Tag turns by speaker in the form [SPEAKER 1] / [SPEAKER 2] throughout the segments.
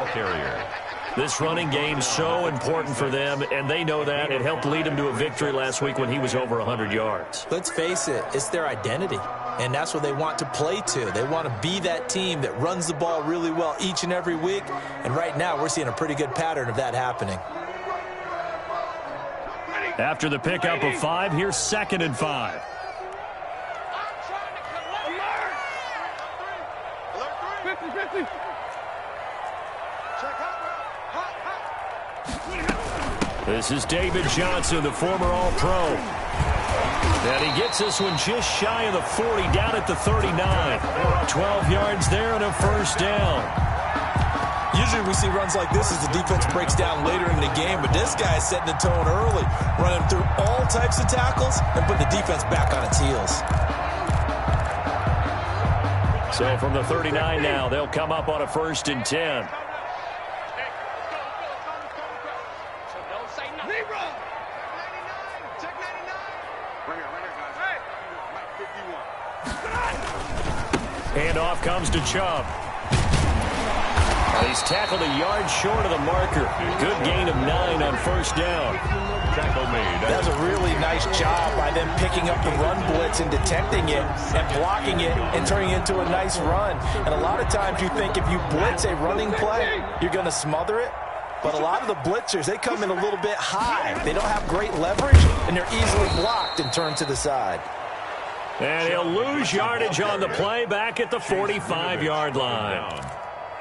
[SPEAKER 1] ball carrier.
[SPEAKER 2] This running game's so important for them, and they know that. It helped lead them to a victory last week when he was over 100 yards.
[SPEAKER 3] Let's face it, it's their identity, and that's what they want to play to. They want to be that team that runs the ball really well each and every week, and right now we're seeing a pretty good pattern of that happening.
[SPEAKER 2] After the pickup of 5, here's 2nd and 5. This is David Johnson, the former All-Pro. And he gets this one just shy of the 40, down at the 39. 12 yards there and a first down.
[SPEAKER 3] Usually we see runs like this as the defense breaks down later in the game, but this guy is setting the tone early, running through all types of tackles and putting the defense back on its heels.
[SPEAKER 2] So from the 39 now, they'll come up on a 1st and 10. Handoff comes to Chubb. He's tackled a yard short of the marker. Good gain of 9 on 1st down.
[SPEAKER 1] Tackle made.
[SPEAKER 3] That was a really nice job by them picking up the run blitz and detecting it and blocking it and turning it into a nice run. And a lot of times you think if you blitz a running play, you're going to smother it. But a lot of the blitzers, they come in a little bit high. They don't have great leverage, and they're easily blocked and turned to the side.
[SPEAKER 2] And he'll lose yardage on the play back at the 45-yard line.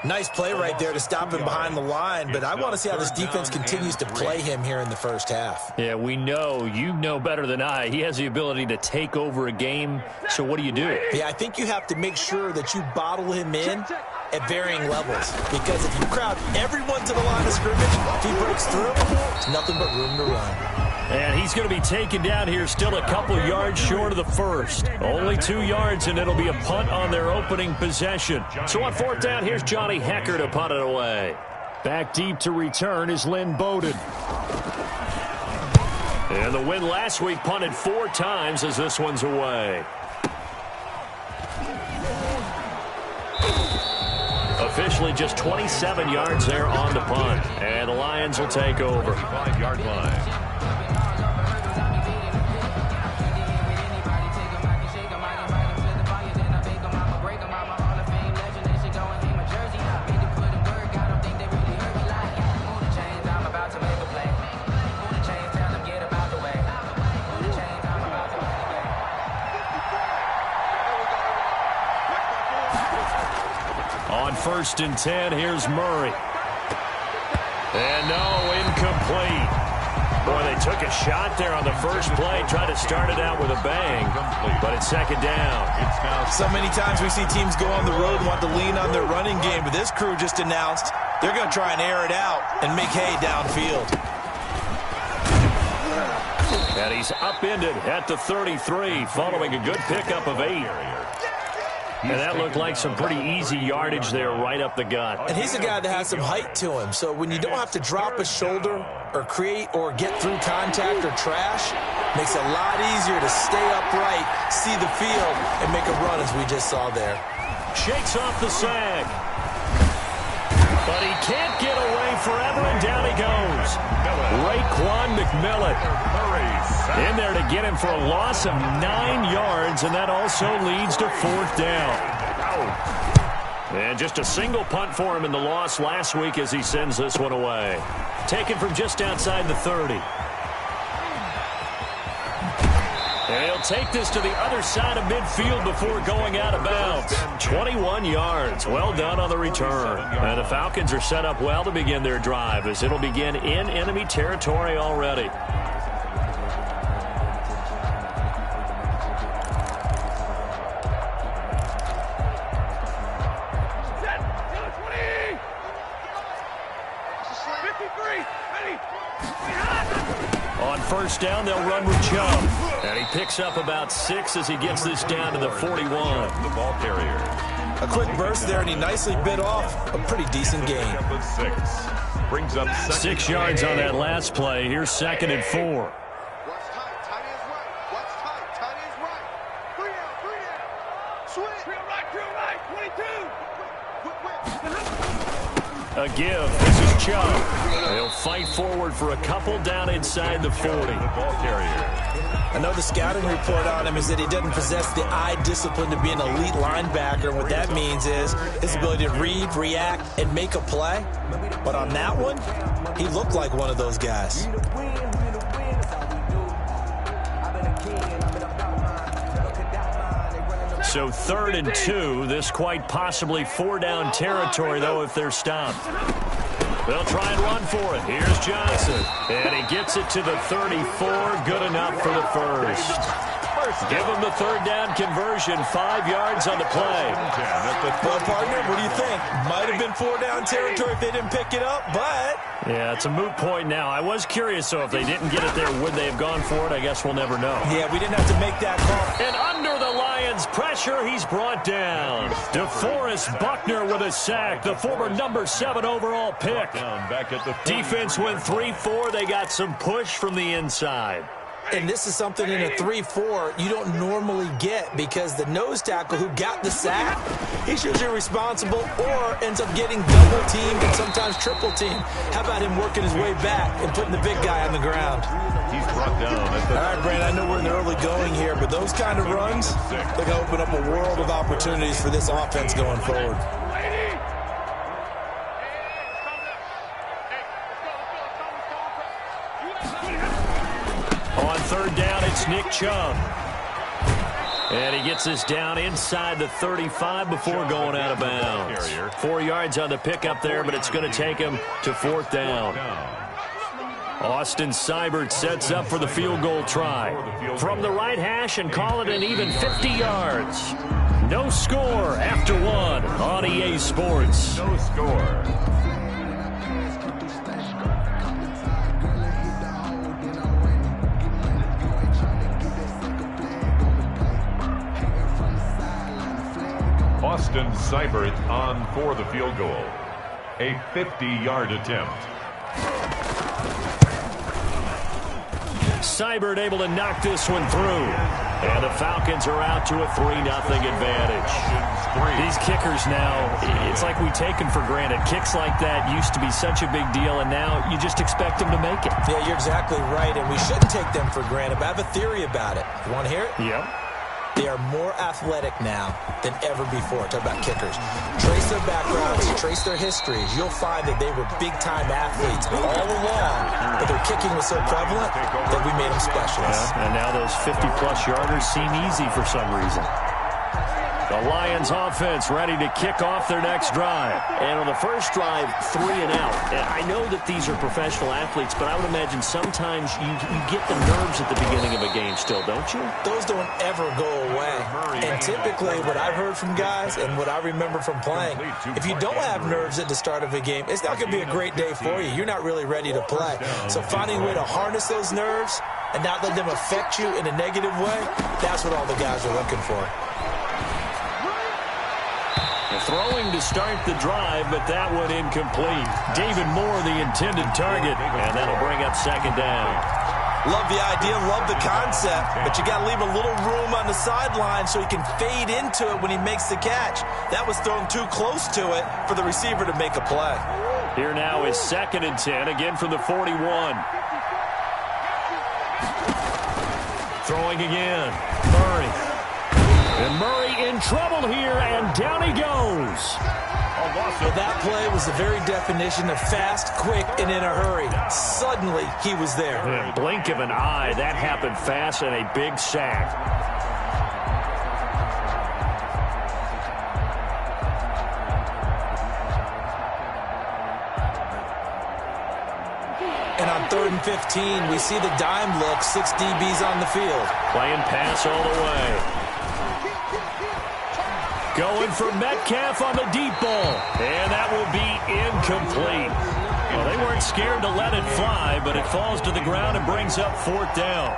[SPEAKER 3] Nice play right there to stop him behind the line, but I want to see how this defense continues to play him here in the first half.
[SPEAKER 2] Yeah, we know. You know better than I. He has the ability to take over a game, so what do you do?
[SPEAKER 3] Yeah, I think you have to make sure that you bottle him in at varying levels, because if you crowd everyone to the line of scrimmage, if he breaks through, there's nothing but room to run.
[SPEAKER 2] And he's going to be taken down here still a couple yards short of the first. Only 2 yards, and it'll be a punt on their opening possession. So on 4th down, here's Johnny Hecker to punt it away. Back deep to return is Lynn Bowden. And the win last week punted 4 times as this one's away. Officially just 27 yards there on the punt. And the Lions will take over.
[SPEAKER 1] 5-yard line.
[SPEAKER 2] On 1st and 10, here's Murray. And no, incomplete. Boy, they took a shot there on the first play, tried to start it out with a bang, but it's 2nd down.
[SPEAKER 3] So many times we see teams go on the road and want to lean on their running game, but this crew just announced they're going to try and air it out and make hay downfield.
[SPEAKER 2] And he's upended at the 33, following a good pickup of 8. And that looked like some pretty easy yardage there right up the gut.
[SPEAKER 3] And he's a guy that has some height to him, so when you don't have to drop a shoulder or create or get through contact or trash, makes it a lot easier to stay upright, see the field, and make a run as we just saw there.
[SPEAKER 2] Shakes off the sag. But he can't get away forever, and down he goes. Raekwon McMillan in there to get him for a loss of 9 yards, and that also leads to 4th down. And just a single punt for him in the loss last week as he sends this one away. Taken from just outside the 30. And he'll take this to the other side of midfield before going out of bounds. 21 yards. Well done on the return. And the Falcons are set up well to begin their drive as it'll begin in enemy territory already. On 1st down, they'll run with Chubb. And he picks up about 6 as he gets this down to the 41.
[SPEAKER 1] The ball carrier.
[SPEAKER 3] A quick burst there, and he nicely bit off a pretty decent gain.
[SPEAKER 1] 6. Brings up
[SPEAKER 2] 6 yards on that last play. Here's 2nd and 4.
[SPEAKER 4] What's tight? Tight is right. What's tight? Tight is right. 3 out. 3 out. Switch. 3 right. 22.
[SPEAKER 2] A A give. This is Chubb. He'll fight forward for a couple down inside the 40.
[SPEAKER 1] The ball carrier.
[SPEAKER 3] I know the scouting report on him is that he doesn't possess the eye discipline to be an elite linebacker. And what that means is his ability to read, react, and make a play. But on that one, he looked like one of those guys.
[SPEAKER 2] So 3rd and 2. This quite possibly 4-down territory, though, if they're stopped. They'll try and run for it. Here's Johnson. And he gets it to the 34. Good enough for the first. Give him the 3rd down conversion. 5 yards on the play.
[SPEAKER 3] Well, partner, what do you think? Might have been 4-down territory if they didn't pick it up, but...
[SPEAKER 2] Yeah, it's a moot point now. I was curious, so if they didn't get it there, would they have gone for it? I guess we'll never know.
[SPEAKER 3] Yeah, we didn't have to make that call.
[SPEAKER 2] And under the Lions' pressure, he's brought down. DeForest Buckner with a sack, the former number 7 overall pick. Defense went 3-4. They got some push from the inside.
[SPEAKER 3] And this is something in a 3-4 you don't normally get because the nose tackle who got the sack, he's usually responsible or ends up getting double-teamed and sometimes triple-teamed. How about him working his way back and putting the big guy on the ground?
[SPEAKER 1] He's brought down.
[SPEAKER 3] All right, Brandon, I know we're in the early going here, but those kind of runs, they're going to open up a world of opportunities for this offense going forward.
[SPEAKER 2] On 3rd down, it's Nick Chubb. And he gets this down inside the 35 before going out of bounds. 4 yards on the pickup there, but it's going to take him to 4th down. Austin Seibert sets up for the field goal try. From the right hash and call it an even 50 yards. No score after 1 on EA Sports.
[SPEAKER 1] No score. Austin Seibert on for the field goal. A 50-yard attempt.
[SPEAKER 2] Seibert able to knock this one through. And the Falcons are out to a 3-0 advantage. These kickers now, it's like we take them for granted. Kicks like that used to be such a big deal, and now you just expect them to make it.
[SPEAKER 3] Yeah, you're exactly right, and we shouldn't take them for granted. But I have a theory about it. You want to hear it?
[SPEAKER 2] Yep.
[SPEAKER 3] They are more athletic now than ever before. Talk about kickers. Trace their backgrounds, trace their histories. You'll find that they were big-time athletes all along, but their kicking was so prevalent that we made them specialists.
[SPEAKER 2] Yeah, and now those 50-plus yarders seem easy for some reason. The Lions offense ready to kick off their next drive.
[SPEAKER 5] And on the first drive, 3 and out. And I know that these are professional athletes, but I would imagine sometimes you get the nerves at the beginning of a game still, don't you?
[SPEAKER 3] Those don't ever go away. And typically what I've heard from guys and what I remember from playing, if you don't have nerves at the start of a game, it's not going to be a great day for you. You're not really ready to play. So finding a way to harness those nerves and not let them affect you in a negative way, that's what all the guys are looking for.
[SPEAKER 2] Throwing to start the drive, but that one incomplete. David Moore, the intended target, and that'll bring up 2nd down.
[SPEAKER 3] Love the idea, love the concept, but you got to leave a little room on the sideline so he can fade into it when he makes the catch. That was thrown too close to it for the receiver to make a play.
[SPEAKER 2] Here now is 2nd and 10, again from the 41. Throwing again. Murray. And Murray in trouble here, and down he goes.
[SPEAKER 3] Well, that play was the very definition of fast, quick, and in a hurry. Suddenly, he was there.
[SPEAKER 2] In a blink of an eye, that happened fast, and a big sack.
[SPEAKER 3] And on 3rd and 15, we see the dime look, 6 DBs on the field.
[SPEAKER 2] Playing pass all the way. Going for Metcalf on the deep ball. And that will be incomplete. Well, they weren't scared to let it fly, but it falls to the ground and brings up 4th down.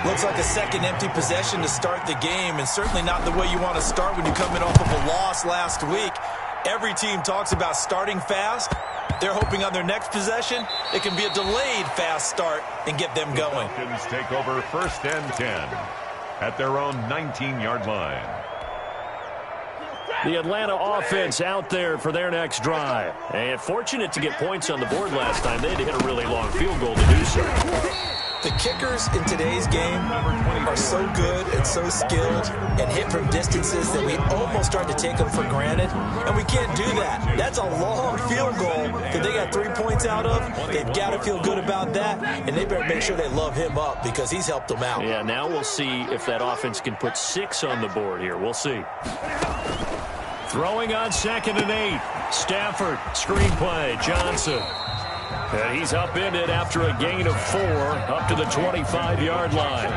[SPEAKER 3] Looks like a second empty possession to start the game, and certainly not the way you want to start when you come in off of a loss last week. Every team talks about starting fast. They're hoping on their next possession, it can be a delayed fast start and get them going.
[SPEAKER 1] The Falcons take over 1st and 10 at their own 19-yard line.
[SPEAKER 2] The Atlanta offense out there for their next drive. And fortunate to get points on the board last time. They had to hit a really long field goal to do so.
[SPEAKER 3] The kickers in today's game are so good and so skilled and hit from distances that we almost start to take them for granted. And we can't do that. That's a long field goal that they got 3 points out of. They've got to feel good about that. And they better make sure they love him up because he's helped them out.
[SPEAKER 2] Yeah, now we'll see if that offense can put 6 on the board here. We'll see. Throwing on 2nd and 8. Stafford, screen play, Johnson. And he's upended after a gain of 4 up to the 25-yard line.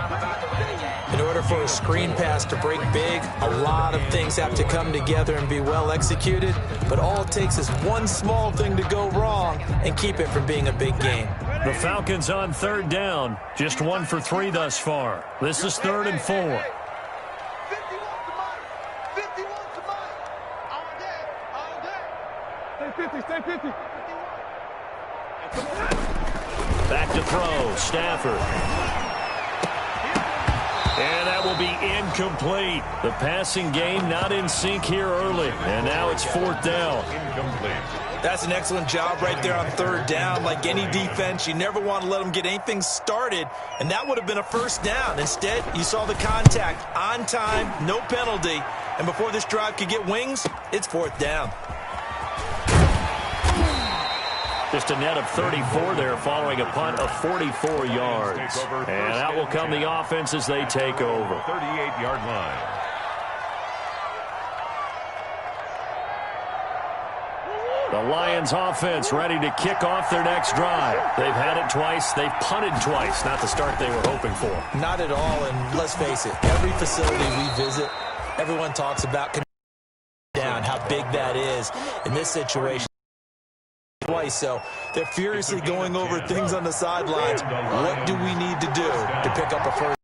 [SPEAKER 3] In order for a screen pass to break big, a lot of things have to come together and be well executed. But all it takes is one small thing to go wrong and keep it from being a big game.
[SPEAKER 2] The Falcons on 3rd down. Just 1 for 3 thus far. This is 3rd and 4.
[SPEAKER 4] 51 to Mike. All day. All day. Stay 50. Stay 50.
[SPEAKER 2] Back to throw, Stafford. And that will be incomplete. The passing game not in sync here early. And now it's 4th down.
[SPEAKER 1] Incomplete.
[SPEAKER 3] That's an excellent job right there on 3rd down. Like any defense, you never want to let them get anything started. And that would have been a 1st down. Instead, you saw the contact on time, no penalty. And before this drive could get wings, it's 4th down.
[SPEAKER 2] Just a net of 34 there following a punt of 44 yards. And that will come the offense as they take over.
[SPEAKER 1] 38-yard line.
[SPEAKER 2] The Lions offense ready to kick off their next drive. They've had it twice. They've punted twice. Not the start they were hoping for.
[SPEAKER 3] Not at all, and let's face it, every facility we visit, everyone talks about down, how big that is in this situation. Twice, so they're furiously going over things on the sidelines. What do we need to do to pick up a first,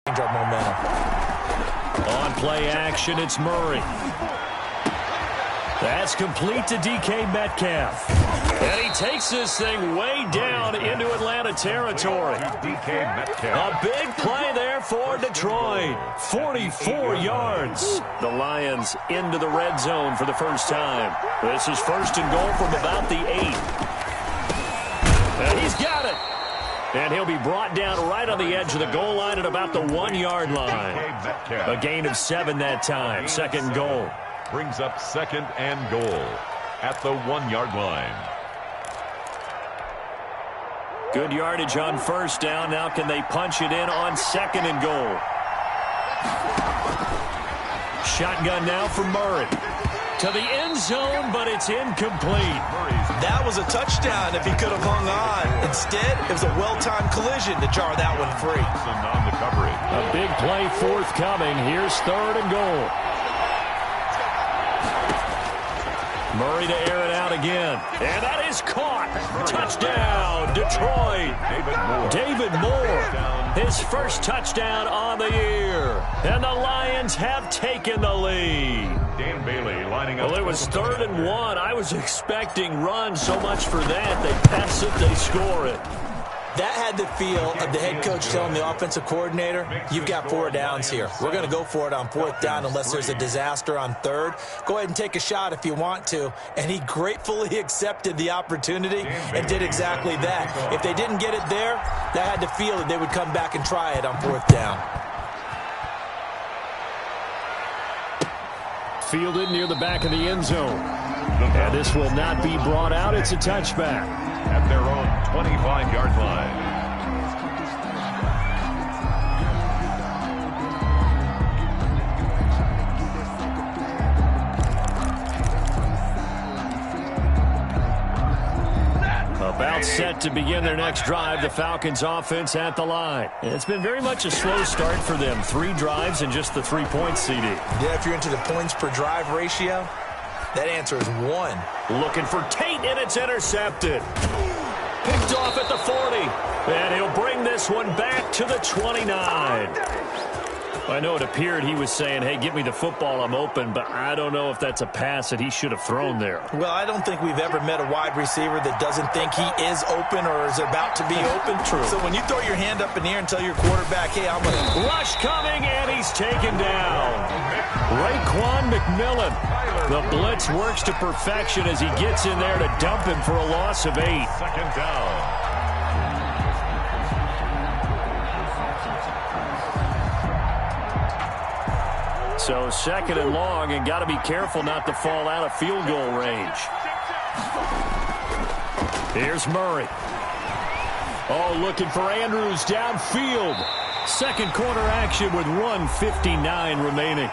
[SPEAKER 3] change our momentum?
[SPEAKER 2] On play action, it's Murray. That's complete to DK Metcalf. And he takes this thing way down into Atlanta territory.
[SPEAKER 1] DK Metcalf.
[SPEAKER 2] A big play there for Detroit. 44 yards. The Lions into the red zone for the first time. This is 1st and goal from about the 8. And he's got it. And he'll be brought down right on the edge of the goal line at about the 1-yard line. A gain of 7 that time. 2nd goal.
[SPEAKER 1] Brings up 2nd and goal at the 1-yard line.
[SPEAKER 2] Good yardage on 1st down. Now can they punch it in on 2nd and goal? Shotgun now for Murray. To the end zone, but it's incomplete.
[SPEAKER 3] That was a touchdown if he could have hung on. Instead, it was a well-timed collision to jar that one free.
[SPEAKER 1] On the coverage.
[SPEAKER 2] A big play forthcoming. Here's 3rd and goal. Murray to air it out again. And that is caught. Touchdown, Detroit. David Moore. His first touchdown on the year. And the Lions have taken the lead.
[SPEAKER 1] Dan Bailey lining up.
[SPEAKER 2] Well, it was 3rd and 1. I was expecting run. So much for that. They pass it, they score it.
[SPEAKER 3] That had the feel of the head coach telling the offensive coordinator, you've got 4 downs here. We're going to go for it on 4th down unless there's a disaster on 3rd. Go ahead and take a shot if you want to. And he gratefully accepted the opportunity and did exactly that. If they didn't get it there, that had the feel that they would come back and try it on 4th down.
[SPEAKER 2] Fielded near the back of the end zone. And this will not be brought out. It's a touchback.
[SPEAKER 1] At their own 25-yard line.
[SPEAKER 2] About set to begin their next drive, the Falcons offense at the line. And it's been very much a slow start for them. 3 drives and just the 3 points, CD.
[SPEAKER 3] Yeah, if you're into the points per drive ratio, that answer is 1.
[SPEAKER 2] Looking for Tate, and it's intercepted. Picked off at the 40. And he'll bring this one back to the 29. I know it appeared he was saying, hey, give me the football, I'm open, but I don't know if that's a pass that he should have thrown there.
[SPEAKER 3] Well, I don't think we've ever met a wide receiver that doesn't think he is open or is about to be open.
[SPEAKER 2] True.
[SPEAKER 3] So when you throw your hand up in the air and tell your quarterback, hey, I'm going to...
[SPEAKER 2] Rush coming, and he's taken down. Raekwon McMillan. The blitz works to perfection as he gets in there to dump him for a loss of 8.
[SPEAKER 1] Second down.
[SPEAKER 2] So second and long, and got to be careful not to fall out of field goal range. Here's Murray. Oh, looking for Andrews downfield. Second quarter action with 1:59 remaining.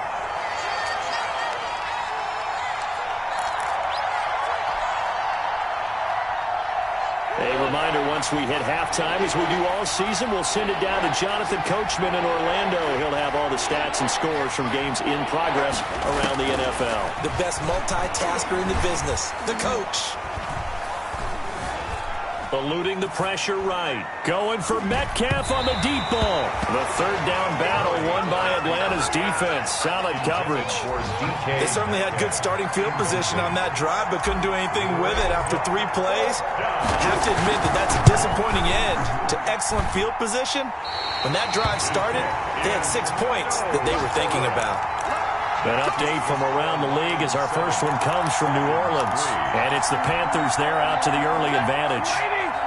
[SPEAKER 2] A reminder, once we hit halftime, as we do all season, we'll send it down to Jonathan Coachman in Orlando. He'll have all the stats and scores from games in progress around the NFL.
[SPEAKER 3] The best multitasker in the business, the coach.
[SPEAKER 2] Eluding the pressure right. Going for Metcalf on the deep ball. The third down battle won by Atlanta's defense. Solid coverage.
[SPEAKER 3] They certainly had good starting field position on that drive, but couldn't do anything with it after 3 plays. I have to admit that that's a disappointing end to excellent field position. When that drive started, they had 6 points that they were thinking about.
[SPEAKER 2] An update from around the league as our first one comes from New Orleans. And it's the Panthers there out to the early advantage.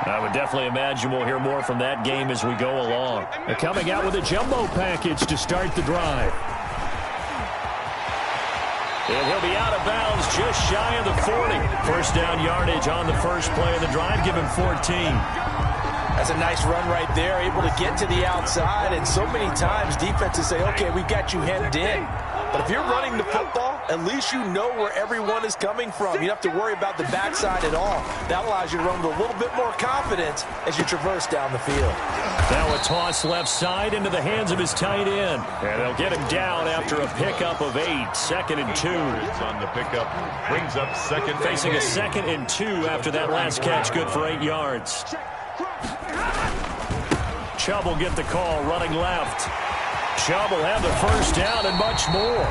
[SPEAKER 2] I would definitely imagine we'll hear more from that game as we go along. They're coming out with a jumbo package to start the drive. And he'll be out of bounds just shy of the 40. First down yardage on the first play of the drive, give him 14.
[SPEAKER 3] That's a nice run right there, able to get to the outside. And so many times defenses say, okay, we've got you hemmed in. But if you're running the football, at least you know where everyone is coming from. You don't have to worry about the backside at all. That allows you to run with a little bit more confidence as you traverse down the field.
[SPEAKER 2] Now a toss left side into the hands of his tight end. And they'll get him down after a pickup of 8. Second and 2.
[SPEAKER 1] On the pickup, brings up second.
[SPEAKER 2] Facing a second and 2 after that last catch, good for 8 yards. Chubb will get the call, running left. Chubb will have the first down and much more.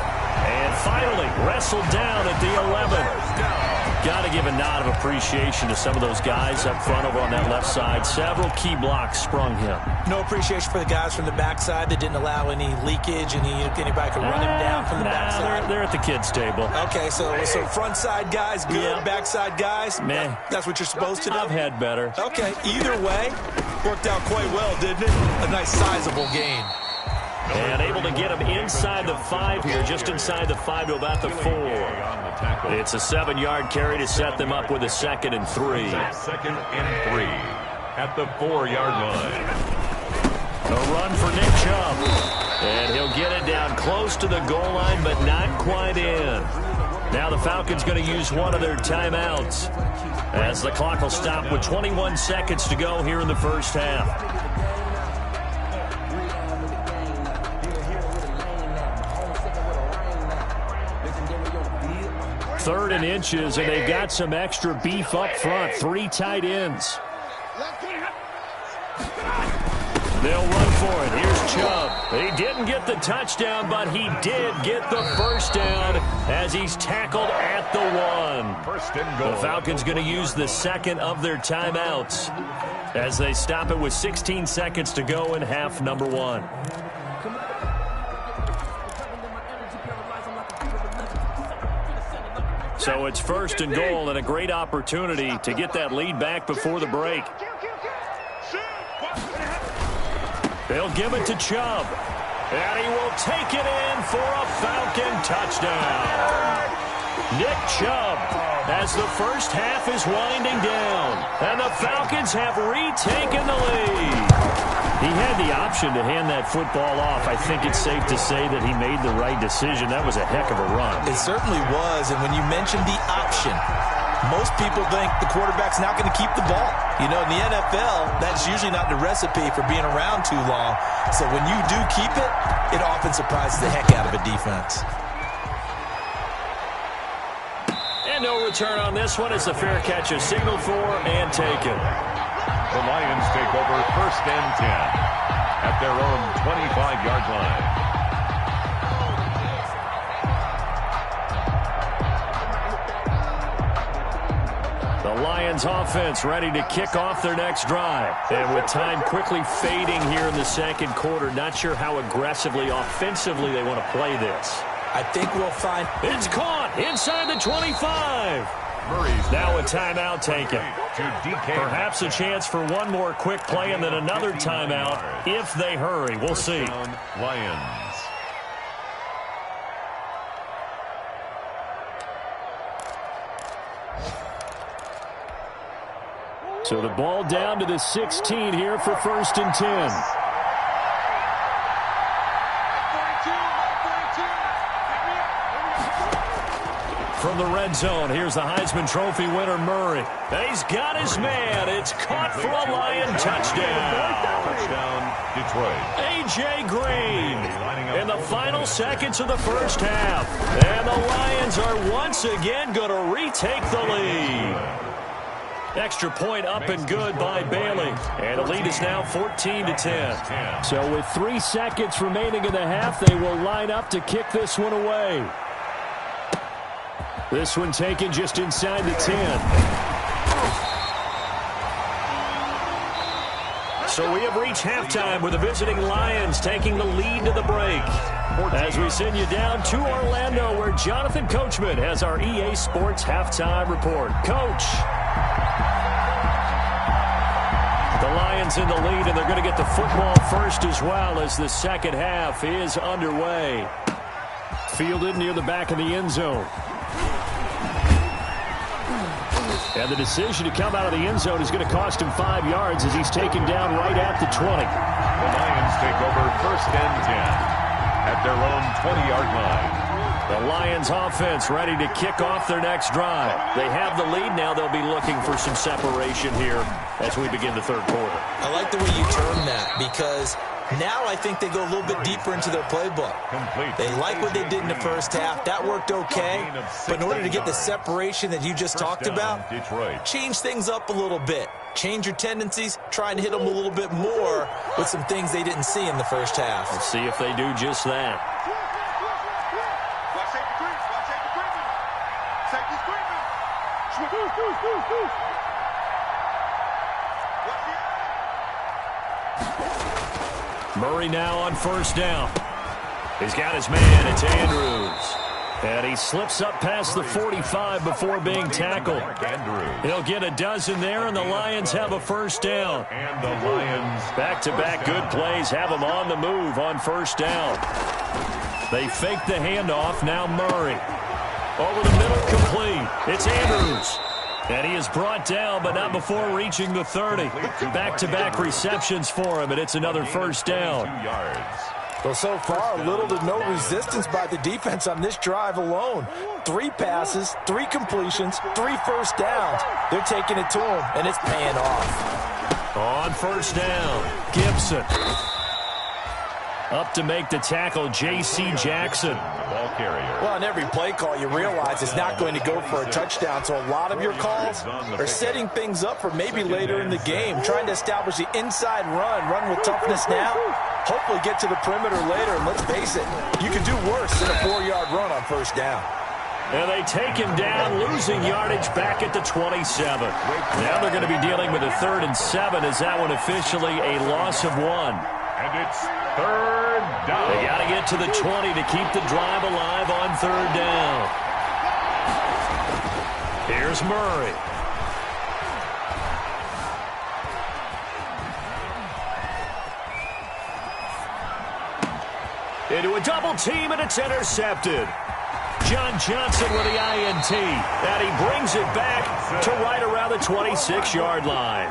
[SPEAKER 2] And finally, wrestled down at the 11. Got to give a nod of appreciation to some of those guys up front over on that left side. Several key blocks sprung him.
[SPEAKER 3] No appreciation for the guys from the backside that didn't allow any leakage, and anybody could run him down from the backside.
[SPEAKER 2] They're at the kids' table.
[SPEAKER 3] Okay, so front side guys good,
[SPEAKER 2] yeah.
[SPEAKER 3] Backside guys,
[SPEAKER 2] meh.
[SPEAKER 3] That's what you're supposed to do?
[SPEAKER 2] I've had better.
[SPEAKER 3] Okay, either way, worked out quite well, didn't it? A nice sizable gain.
[SPEAKER 2] And able to get him inside the 5 here, just inside the 5 to about the 4. It's a 7-yard carry to set them up with a second and 3.
[SPEAKER 1] Second and 3 at the 4-yard line.
[SPEAKER 2] A run for Nick Chubb. And he'll get it down close to the goal line, but not quite in. Now the Falcons going to use one of their timeouts as the clock will stop with 21 seconds to go here in the first half. Third and inches, and they've got some extra beef up front. 3 tight ends. They'll run for it. Here's Chubb. He didn't get the touchdown, but he did get the first down as he's tackled at the 1.
[SPEAKER 1] First and goal.
[SPEAKER 2] The Falcons going to use the second of their timeouts as they stop it with 16 seconds to go in half number 1. So it's first and goal and a great opportunity to get that lead back before the break. They'll give it to Chubb. And he will take it in for a Falcon touchdown. Nick Chubb as the first half is winding down. And the Falcons have retaken the lead. He had the option to hand that football off. I think it's safe to say that he made the right decision. That was a heck of a run.
[SPEAKER 3] It certainly was. And when you mentioned the option, most people think the quarterback's not going to keep the ball. You know, in the NFL, that's usually not the recipe for being around too long. So when you do keep it, it often surprises the heck out of a defense.
[SPEAKER 2] And no return on this one. It's a fair catch, a signal for and taken.
[SPEAKER 1] The Lions take over first and 10 at their own 25-yard line.
[SPEAKER 2] Lions offense ready to kick off their next drive. And with time quickly fading here in the second quarter, not sure how aggressively, offensively they want to play this.
[SPEAKER 3] I think we'll find...
[SPEAKER 2] It's caught inside the 25. Now a timeout taken. Perhaps a chance for one more quick play and then another timeout if they hurry. We'll see.
[SPEAKER 1] Lions.
[SPEAKER 2] So the ball down to the 16 here for 1st and 10. From the red zone, here's the Heisman Trophy winner, Murray. He's got his man. It's caught for a Lion touchdown.
[SPEAKER 1] Touchdown, Detroit.
[SPEAKER 2] A.J. Green in the final seconds of the first half. And the Lions are once again going to retake the lead. Extra point up and good by Bailey. And the lead is now 14-10. So with 3 seconds remaining in the half, they will line up to kick this one away. This one taken just inside the 10. So we have reached halftime with the visiting Lions taking the lead to the break. As we send you down to Orlando, where Jonathan Coachman has our EA Sports halftime report. Coach. The Lions in the lead, and they're going to get the football first as well as the second half is underway. Fielded near the back of the end zone. And the decision to come out of the end zone is going to cost him 5 yards as he's taken down right at the 20.
[SPEAKER 1] The Lions take over 1st and 10 at their own 20-yard line.
[SPEAKER 2] The Lions offense ready to kick off their next drive. They have the lead now. They'll be looking for some separation here as we begin the third quarter.
[SPEAKER 3] I like the way you term that, because now I think they go a little bit deeper into their playbook. They like what they did in the first half. That worked okay. But in order to get the separation that you just talked about, change things up a little bit. Change your tendencies, try and hit them a little bit more with some things they didn't see in the first half.
[SPEAKER 2] Let's see if they do just that. Murray now on 1st down. He's got his man. It's Andrews. And he slips up past the 45 before being tackled. He'll get a dozen there, and the Lions have a 1st down.
[SPEAKER 1] And the Lions
[SPEAKER 2] back-to-back good plays have them on the move on 1st down. They fake the handoff. Now Murray. Over the middle, complete. It's Andrews. And he is brought down, but not before reaching the 30. Back-to-back receptions for him, and it's another 1st down.
[SPEAKER 3] Well, so far, little to no resistance by the defense on this drive alone. 3 passes, 3 completions, 3 first downs. They're taking it to him, and it's paying off.
[SPEAKER 2] On 1st down, Gibson. Up to make the tackle, J.C. Jackson.
[SPEAKER 1] Ball carrier.
[SPEAKER 3] Well, on every play call, you realize it's not going to go for a touchdown, so a lot of your calls are setting things up for maybe later in the game, trying to establish the inside run with toughness now, hopefully get to the perimeter later, and let's face it, you can do worse than a 4-yard run on 1st down.
[SPEAKER 2] And they take him down, losing yardage back at the 27. Now they're going to be dealing with a 3rd and 7 as that one officially a loss of 1.
[SPEAKER 1] And it's 3rd down.
[SPEAKER 2] They got to get to the 20 to keep the drive alive on 3rd down. Here's Murray. Into a double team, and it's intercepted. John Johnson with the INT, and he brings it back to right around the 26-yard line.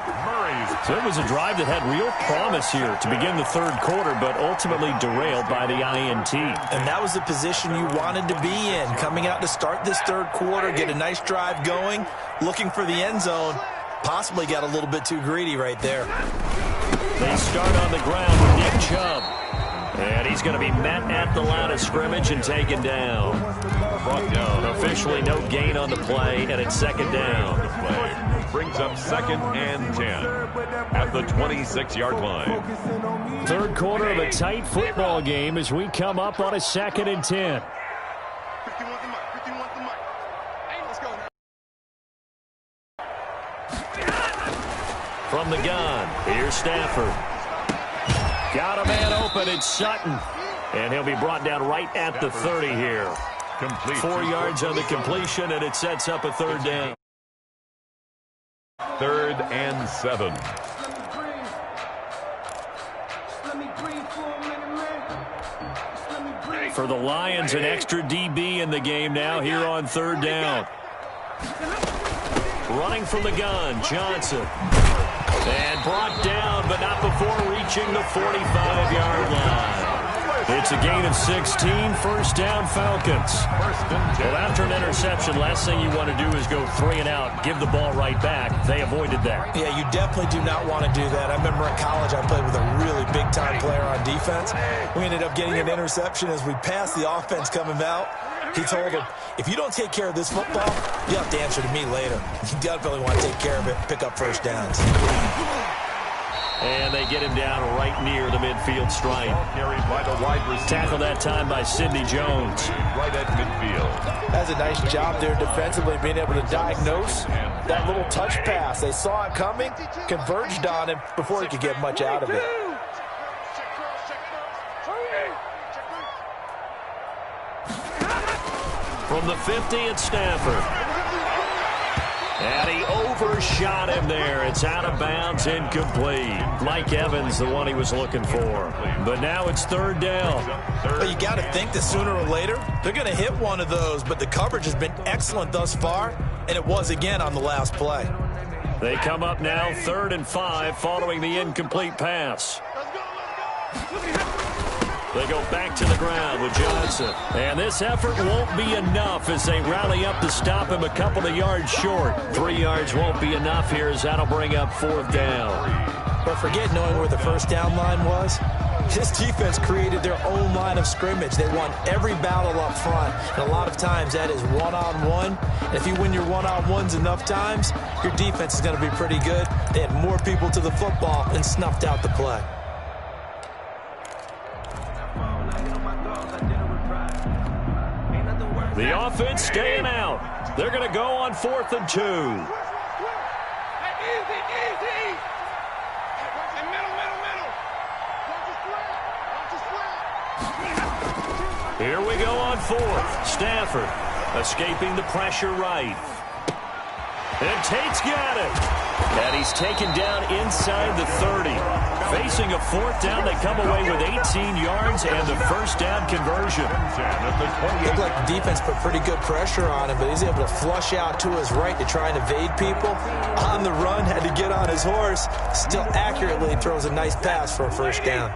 [SPEAKER 2] So it was a drive that had real promise here to begin the 3rd quarter, but ultimately derailed by the INT.
[SPEAKER 3] And that was the position you wanted to be in, coming out to start this 3rd quarter, get a nice drive going, looking for the end zone. Possibly got a little bit too greedy right there.
[SPEAKER 2] They start on the ground with Nick Chubb. And he's going to be met at the line of scrimmage and taken down.
[SPEAKER 1] Brought down.
[SPEAKER 2] Officially no gain on the play, and it's 2nd down.
[SPEAKER 1] The play brings up 2nd and 10 at the 26-yard line.
[SPEAKER 2] 3rd quarter of a tight football game as we come up on a 2nd and 10. From the gun, here's Stafford. Got a man open, it's Sutton. And he'll be brought down right at the 30 here.
[SPEAKER 1] Complete.
[SPEAKER 2] 4 yards on the completion, and it sets up a third down.
[SPEAKER 1] 3rd and 7.
[SPEAKER 2] For the Lions, an extra DB in the game now here on 3rd down. Running from the gun, Johnson. And brought down, but not before reaching the 45-yard line. It's a gain of 16, 1st down Falcons. Well, after an interception, last thing you want to do is go 3 and out, give the ball right back. They avoided that.
[SPEAKER 3] Yeah, you definitely do not want to do that. I remember in college I played with a really big-time player on defense. We ended up getting an interception as we passed the offense coming out. He told him, if you don't take care of this football, you have to answer to me later. You definitely want to take care of it, pick up 1st downs.
[SPEAKER 2] And they get him down right near the midfield stripe.
[SPEAKER 1] Carried by the wide receiver.
[SPEAKER 2] Tackled that time by Sidney Jones.
[SPEAKER 1] Right at midfield.
[SPEAKER 3] That's a nice job there defensively, being able to diagnose that little touch pass. They saw it coming, converged on him before he could get much out of it.
[SPEAKER 2] From the 50, it's Stafford. And he overshot him there. It's out of bounds, incomplete. Mike Evans, the one he was looking for. But now it's 3rd down.
[SPEAKER 3] But you got to think that sooner or later, they're going to hit one of those. But the coverage has been excellent thus far, and it was again on the last play.
[SPEAKER 2] They come up now 3rd and 5 following the incomplete pass. They go back to the ground with Johnson. And this effort won't be enough as they rally up to stop him a couple of yards short. 3 yards won't be enough here as that'll bring up 4th down.
[SPEAKER 3] But forget knowing where the 1st down line was. This defense created their own line of scrimmage. They won every battle up front. And a lot of times that is one-on-one. And if you win your one-on-ones enough times, your defense is going to be pretty good. They had more people to the football and snuffed out the play.
[SPEAKER 2] The offense staying out. They're going to go on 4th and 2. Here we go on 4th. Stafford escaping the pressure right. And Tate's got it. And he's taken down inside the 30. Facing a 4th down, they come away with 18 yards and the 1st down conversion.
[SPEAKER 3] Looked like the defense put pretty good pressure on him, but he's able to flush out to his right to try and evade people. On the run, had to get on his horse. Still accurately throws a nice pass for a 1st down.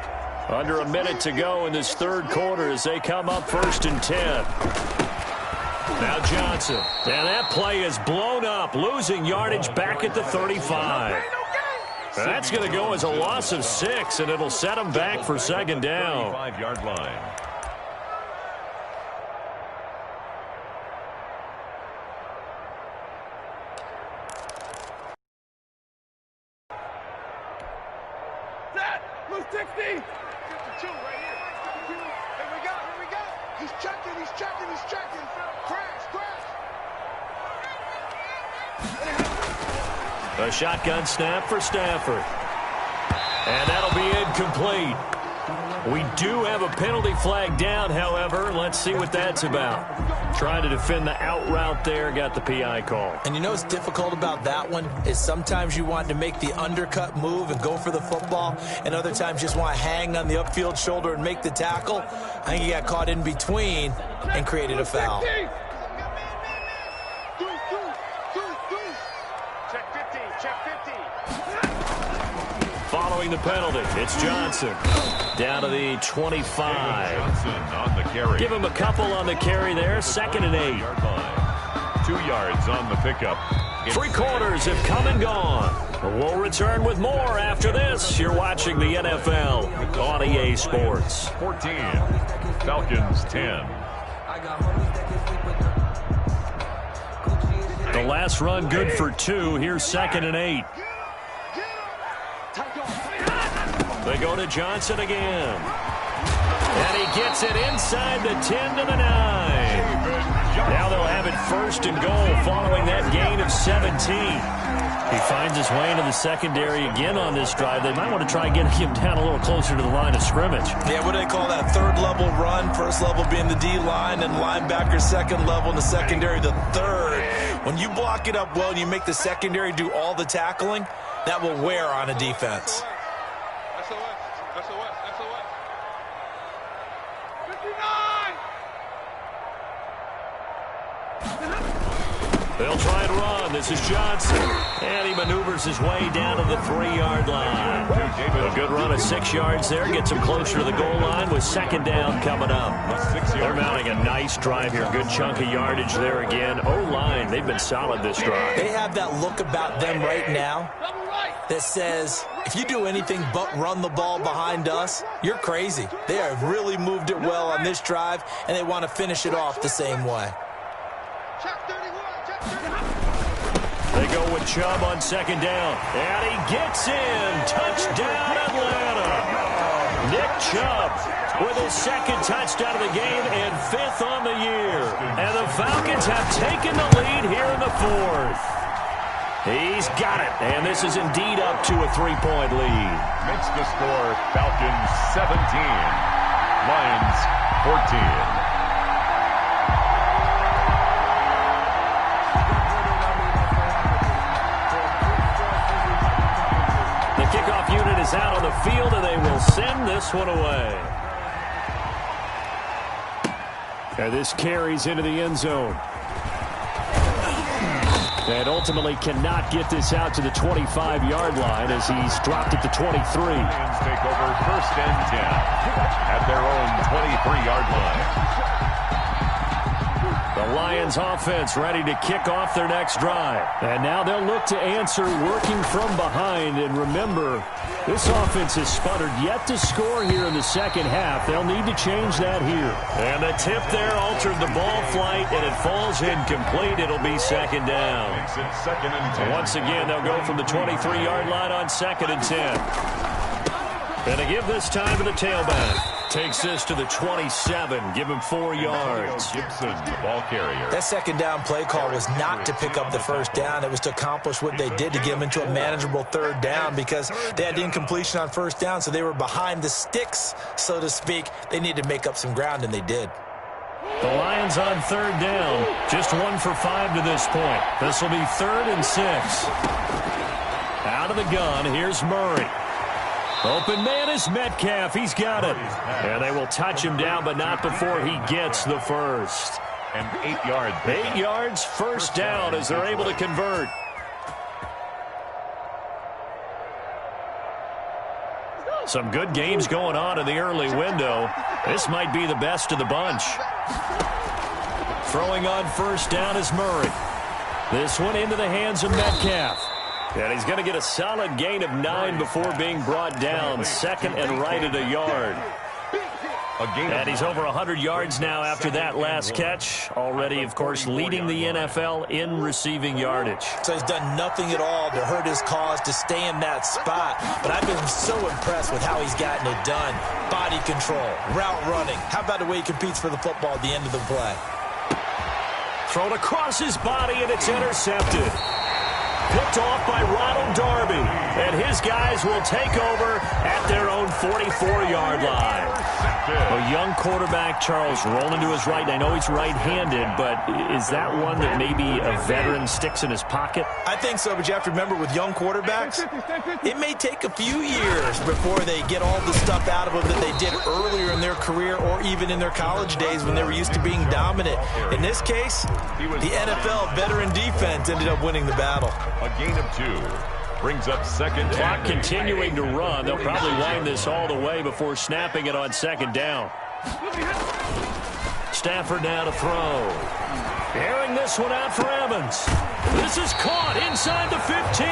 [SPEAKER 2] Under a minute to go in this 3rd quarter as they come up 1st and 10. Now Johnson. And that play is blown up, losing yardage back at the 35. That's going to go as a loss of 6, and it'll set them back for 2nd down.
[SPEAKER 1] 5-yard line.
[SPEAKER 4] Set! Blue 60! 52 right here. 52. Here we go, here we go. He's checking, he's checking, he's checking. Crash, crash.
[SPEAKER 2] A shotgun snap for Stafford. And that'll be incomplete. We do have a penalty flag down, however. Let's see what that's about. Trying to defend the out route there, got the PI call.
[SPEAKER 3] And you know what's difficult about that one is sometimes you want to make the undercut move and go for the football, and other times just want to hang on the upfield shoulder and make the tackle. I think he got caught in between and created a foul.
[SPEAKER 2] Following the penalty, it's Johnson. Down to the 25.
[SPEAKER 1] Johnson on the carry.
[SPEAKER 2] Give him a couple on the carry there. 2nd and 8.
[SPEAKER 1] 2 yards on the pickup.
[SPEAKER 2] 3 quarters have come and gone. We'll return with more after this. You're watching the NFL on EA Sports.
[SPEAKER 1] 14. Falcons 10.
[SPEAKER 2] The last run good for 2. Here's 2nd and 8. They go to Johnson again. And he gets it inside the 10 to the 9. Now they'll have it 1st and goal following that gain of 17. He finds his way into the secondary again on this drive. They might want to try getting him down a little closer to the line of scrimmage.
[SPEAKER 3] Yeah, what do they call that? Third level run, first level being the D-line, and linebacker second level, and the secondary the third. When you block it up well and you make the secondary do all the tackling, that will wear on a defense.
[SPEAKER 2] They'll try and run. This is Johnson. And he maneuvers his way down to the 3-yard line. A good run of 6 yards there. Gets him closer to the goal line with second down coming up. They're mounting a nice drive here. Good chunk of yardage there again. O-line, they've been solid this drive.
[SPEAKER 3] They have that look about them right now that says, if you do anything but run the ball behind us, you're crazy. They have really moved it well on this drive, and they want to finish it off the same way.
[SPEAKER 2] They go with Chubb on second down. And he gets in. Touchdown, Atlanta. Nick Chubb with his second touchdown of the game and 5th on the year. And the Falcons have taken the lead here in the 4th. He's got it. And this is indeed up to a 3-point lead.
[SPEAKER 1] Makes the score Falcons 17. Lions 14.
[SPEAKER 2] Kickoff unit is out on the field, and they will send this one away. And this carries into the end zone. And ultimately cannot get this out to the 25-yard line as he's dropped at the 23.
[SPEAKER 1] Lions take over first and 10 at their own 23-yard line.
[SPEAKER 2] The Lions offense ready to kick off their next drive. And now they'll look to answer working from behind. And remember, this offense has sputtered yet to score here in the second half. They'll need to change that here. And the tip there altered the ball flight, and it falls incomplete. It'll be second down.
[SPEAKER 1] Makes it second and 10.
[SPEAKER 2] Once again, they'll go from the 23-yard line on second and 10. And to give this time to the tailback. Takes this to the 27. Give him 4 yards.
[SPEAKER 1] Gibson, the ball carrier.
[SPEAKER 3] That second down play call was not to pick up the first down. It was to accomplish what they did to get them into a manageable third down because they had incompletion on first down, so they were behind the sticks, so to speak. They needed to make up some ground, and they did.
[SPEAKER 2] The Lions on third down. Just 1 for 5 to this point. This will be 3rd and 6. Out of the gun, here's Murray. Open man is Metcalf. He's got it. And they will touch him down, but not before he gets the first.
[SPEAKER 1] And 8 yards.
[SPEAKER 2] 8 yards, first down as they're able to convert. Some good games going on in the early window. This might be the best of the bunch. Throwing on first down is Murray. This one into the hands of Metcalf. And he's going to get a solid gain of 9 before being brought down. Second and right at a yard. And he's over 100 yards now after that last catch. Already, of course, leading the NFL in receiving yardage.
[SPEAKER 3] So he's done nothing at all to hurt his cause to stay in that spot. But I've been so impressed with how he's gotten it done. Body control, route running. How about the way he competes for the football at the end of the play?
[SPEAKER 2] Thrown across his body, and it's intercepted. Picked off by Ronald Darby. And his guys will take over at their own 44-yard line. A young quarterback, Charles, rolling to his right. I know he's right-handed, but is that one that maybe a veteran sticks in his pocket?
[SPEAKER 3] I think so, but you have to remember with young quarterbacks, it may take a few years before they get all the stuff out of them that they did earlier in their career or even in their college days when they were used to being dominant. In this case, the NFL veteran defense ended up winning the battle.
[SPEAKER 1] A gain of 2. Brings up second.
[SPEAKER 2] Clock continuing to run. They'll probably wind this all the way before snapping it on second down. Stafford now to throw. Airing this one out for Evans. This is caught inside the 15.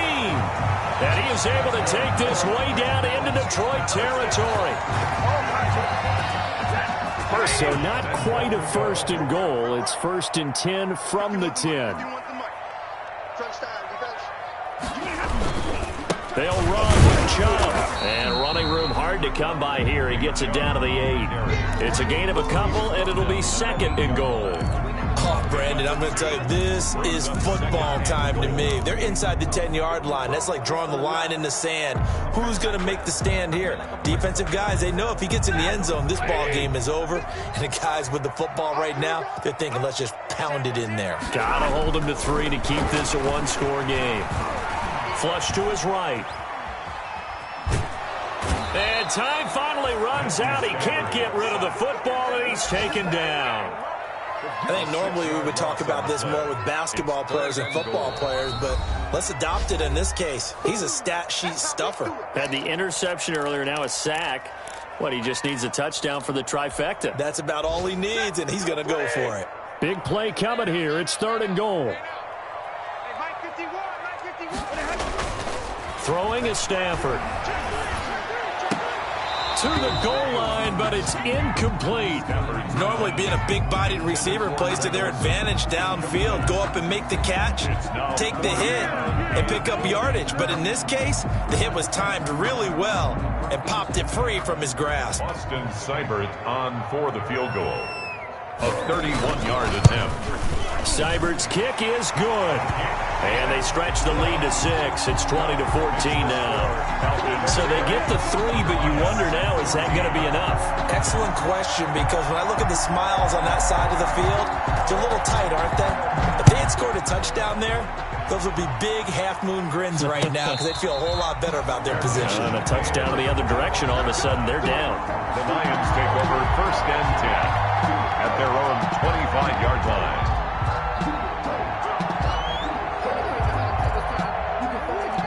[SPEAKER 2] And he is able to take this way down into Detroit territory. So not quite a first and goal. It's 1st and 10 from the 10. They'll run with Chubb. And running room hard to come by here. He gets it down to the 8. It's a gain of a couple, and it'll be 2nd and goal.
[SPEAKER 3] Oh, Brandon, I'm going to tell you, this is football time to me. They're inside the 10-yard line. That's like drawing the line in the sand. Who's going to make the stand here? Defensive guys, they know if he gets in the end zone, this ball game is over. And the guys with the football right now, they're thinking, let's just pound it in there.
[SPEAKER 2] Got to hold him to 3 to keep this a one-score game. Flush to his right. And time finally runs out. He can't get rid of the football, and he's taken down.
[SPEAKER 3] I think normally we would talk about this more with basketball players and football players, but let's adopt it in this case. He's a stat sheet stuffer.
[SPEAKER 2] Had the interception earlier, now a sack. What, he just needs a touchdown for the trifecta.
[SPEAKER 3] That's about all he needs, and he's going to go for it.
[SPEAKER 2] Big play coming here. It's 3rd and goal. Throwing is Stafford. To the goal line, but it's incomplete.
[SPEAKER 3] Normally being a big-bodied receiver plays to their advantage downfield. Go up and make the catch, take the hit, and pick up yardage. But in this case, the hit was timed really well and popped it free from his grasp.
[SPEAKER 1] Austin Seibert on for the field goal. A 31-yard attempt.
[SPEAKER 2] Seibert's kick is good. And they stretch the lead to 6. It's 20-14 now. So they get the 3, but you wonder now, is that going to be enough?
[SPEAKER 3] Excellent question, because when I look at the smiles on that side of the field, they're a little tight, aren't they? If they had scored a touchdown there, those would be big half-moon grins right now because they'd feel a whole lot better about their position.
[SPEAKER 2] And a touchdown in the other direction, all of a sudden they're down.
[SPEAKER 1] The Lions take over 1st and 10 at their own 25-yard line.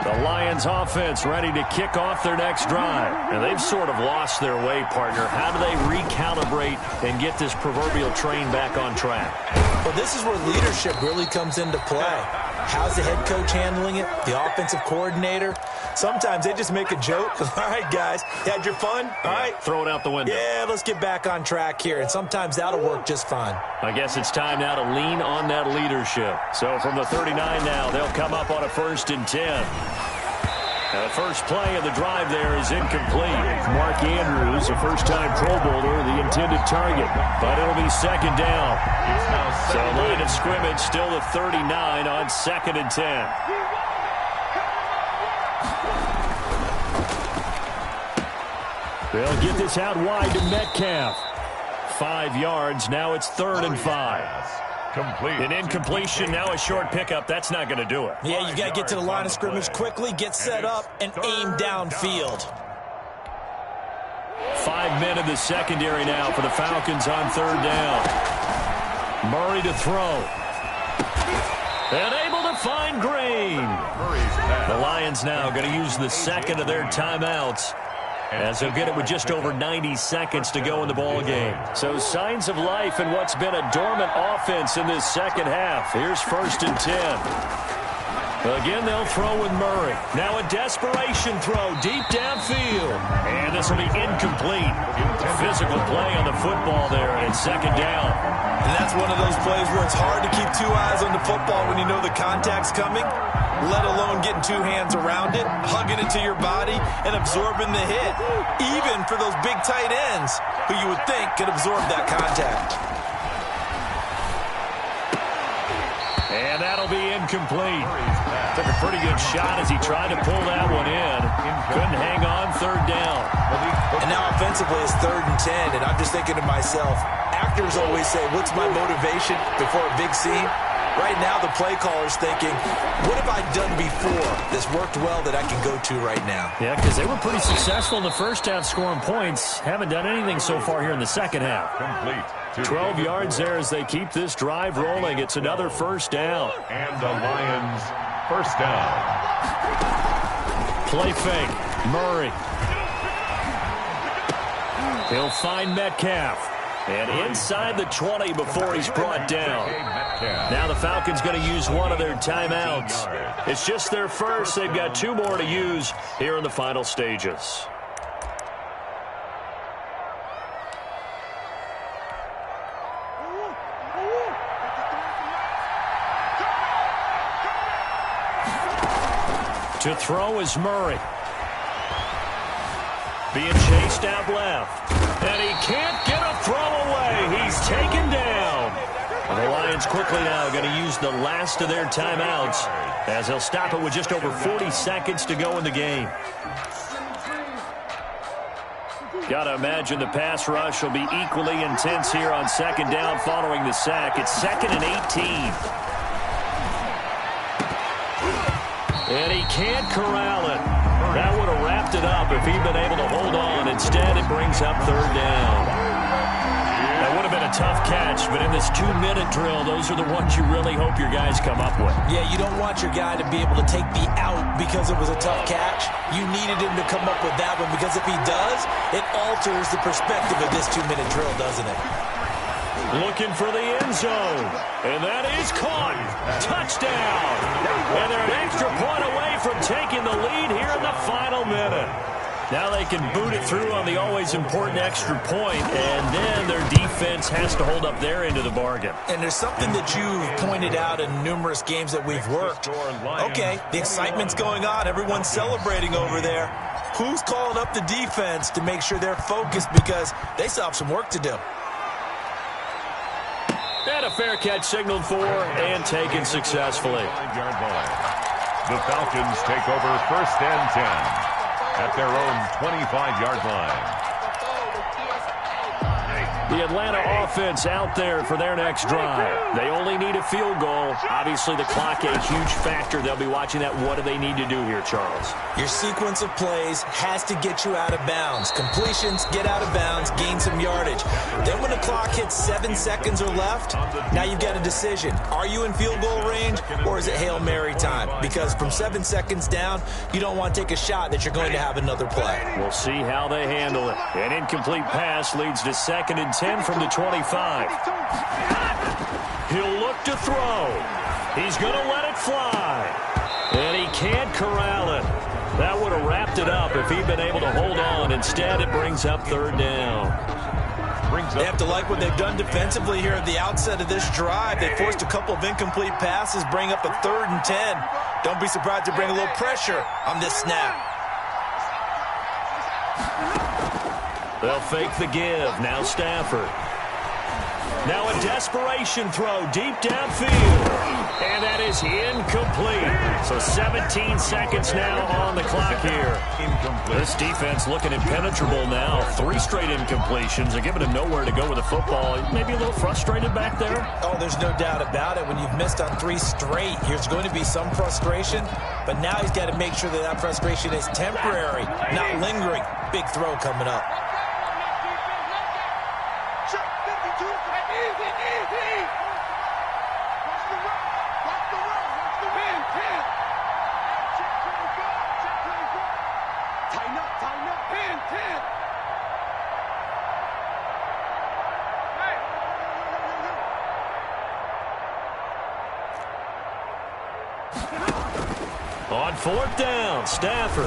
[SPEAKER 2] The Lions offense ready to kick off their next drive. And they've sort of lost their way, partner. How do they recalibrate and get this proverbial train back on track?
[SPEAKER 3] Well, this is where leadership really comes into play. How's the head coach handling it? The offensive coordinator? Sometimes they just make a joke. All right, guys, you had your fun? All right.
[SPEAKER 2] Throw it out the window.
[SPEAKER 3] Yeah, let's get back on track here. And sometimes that'll work just fine.
[SPEAKER 2] I guess it's time now to lean on that leadership. So from the 39 now, they'll come up on a 1st and 10. Now the first play of the drive there is incomplete. Mark Andrews, a first-time Pro Bowler, the intended target. But it'll be 2nd down. So line of scrimmage still the 39 on 2nd and 10. They'll get this out wide to Metcalf. 5 yards. Now it's 3rd and 5.
[SPEAKER 1] Complete.
[SPEAKER 2] An incompletion, now a short pickup. That's not going to do it.
[SPEAKER 3] Yeah, you got to get to the line of scrimmage quickly, get set up, and aim downfield.
[SPEAKER 2] 5 men in the secondary now for the Falcons on 3rd down. Murray to throw. And able to find Green. The Lions now going to use the 2nd of their timeouts, as they'll get it with just over 90 seconds to go in the ball game. So signs of life in what's been a dormant offense in this 2nd half. Here's 1st and 10. Again, they'll throw with Murray. Now a desperation throw deep downfield. And this will be incomplete. Physical play on the football there, and it's 2nd down.
[SPEAKER 3] And that's one of those plays where it's hard to keep 2 eyes on the football when you know the contact's coming, let alone getting 2 hands around it, hugging it to your body, and absorbing the hit, even for those big tight ends who you would think could absorb that contact.
[SPEAKER 2] And that'll be incomplete. Took a pretty good shot as he tried to pull that one in. Couldn't hang on. 3rd down.
[SPEAKER 3] And now offensively it's 3rd and 10, and I'm just thinking to myself, actors always say, what's my motivation before a big scene? Right now, the play caller's thinking, what have I done before that's worked well that I can go to right now?
[SPEAKER 2] Yeah, because they were pretty successful in the first half scoring points. Haven't done anything so far here in the 2nd half.
[SPEAKER 1] Complete.
[SPEAKER 2] 12 yards there as they keep this drive rolling. It's another 1st down.
[SPEAKER 1] And the Lions 1st down.
[SPEAKER 2] Play fake. Murray. He'll find Metcalf. And inside the 20 before he's brought down. Now the Falcons going to use one of their timeouts. It's just their first. They've got 2 more to use here in the final stages. To throw is Murray. Being chased out left. And he can't get a throw away. He's taken down. The Lions quickly now going to use the last of their timeouts as they'll stop it with just over 40 seconds to go in the game. Got to imagine the pass rush will be equally intense here on second down following the sack. It's 2nd and 18. And he can't corral it. That would have wrapped it up if he'd been able to hold on. Instead, it brings up 3rd down. That would have been a tough catch, but in this 2-minute drill, those are the ones you really hope your guys come up with.
[SPEAKER 3] Yeah, you don't want your guy to be able to take the out because it was a tough catch. You needed him to come up with that one, because if he does, it alters the perspective of this 2-minute drill, doesn't it?
[SPEAKER 2] Looking for the end zone. And that is caught. Touchdown. And they're an extra point away from taking the lead here in the final minute. Now they can boot it through on the always important extra point, and then their defense has to hold up their end of the bargain.
[SPEAKER 3] And there's something that you've pointed out in numerous games that we've worked. Okay, the excitement's going on. Everyone's celebrating over there. Who's calling up the defense to make sure they're focused, because they still have some work to do?
[SPEAKER 2] And a fair catch signaled for and taken successfully.
[SPEAKER 1] The Falcons take over 1st and 10 at their own 25-yard line.
[SPEAKER 2] The Atlanta offense out there for their next drive. They only need a field goal. Obviously, the clock a huge factor. They'll be watching that. What do they need to do here, Charles?
[SPEAKER 3] Your sequence of plays has to get you out of bounds. Completions, get out of bounds, gain some yardage. Then when the clock hits 7 seconds or left, now you've got a decision. Are you in field goal range, or is it Hail Mary time? Because from 7 seconds down, you don't want to take a shot that you're going to have another play.
[SPEAKER 2] We'll see how they handle it. An incomplete pass leads to 2nd and 10 from the 25. He'll look to throw. He's going to let it fly. And he can't corral it. That would have wrapped it up if he'd been able to hold on. Instead, it brings up 3rd down.
[SPEAKER 3] They have to like what they've done defensively here at the outset of this drive. They forced a couple of incomplete passes, bring up a 3rd and 10. Don't be surprised to bring a little pressure on this snap.
[SPEAKER 2] They'll fake the give. Now Stafford. Now a desperation throw deep downfield. And that is incomplete. So 17 seconds now on the clock here. This defense looking impenetrable now. 3 straight incompletions. They're giving him nowhere to go with the football. Maybe a little frustrated back there.
[SPEAKER 3] Oh, there's no doubt about it. When you've missed on 3 straight, there's going to be some frustration. But now he's got to make sure that that frustration is temporary, not lingering. Big throw coming up.
[SPEAKER 2] On 4th down, Stafford.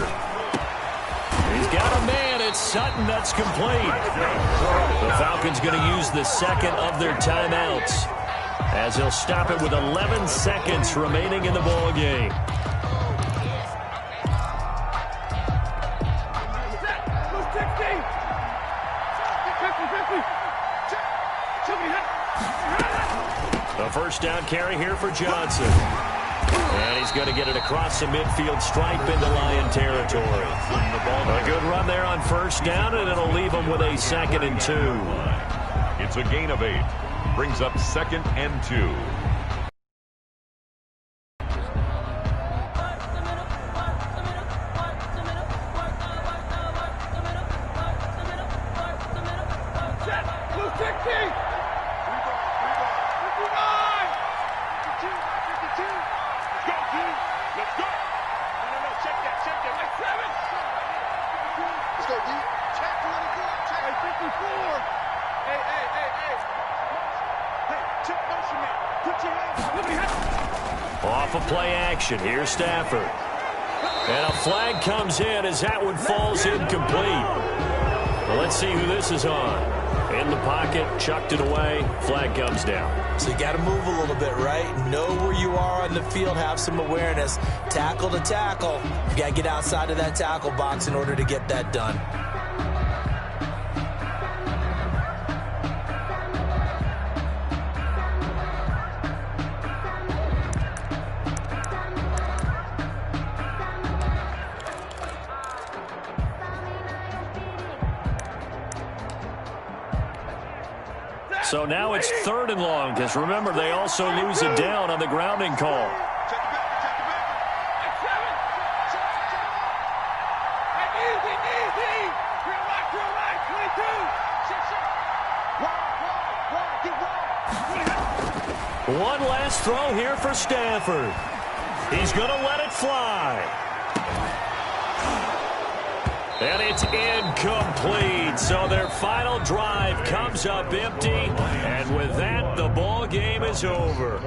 [SPEAKER 2] He's got a man. It's Sutton. That's complete. The Falcons going to use the 2nd of their timeouts as they'll stop it with 11 seconds remaining in the ball game. A 1st down carry here for Johnson. And he's going to get it across the midfield stripe into Lion territory. A good run there on 1st down, and it'll leave him with a 2nd and 2.
[SPEAKER 1] It's a gain of 8. Brings up 2nd and 2.
[SPEAKER 2] Off of play action. Here's Stafford. And a flag comes in as that one falls incomplete. Well, let's see who this is on. In the pocket, chucked it away. Flag comes down.
[SPEAKER 3] So you got to move a little bit, right? Know where you are on the field. Have some awareness. Tackle to tackle. You got to get outside of that tackle box in order to get that done.
[SPEAKER 2] So now it's 3rd and long, because remember, they also lose it down on the grounding call. One last throw here for Stafford. He's going to let it fly. And it's incomplete. So their final drive comes up empty. And with that, the ball game is over.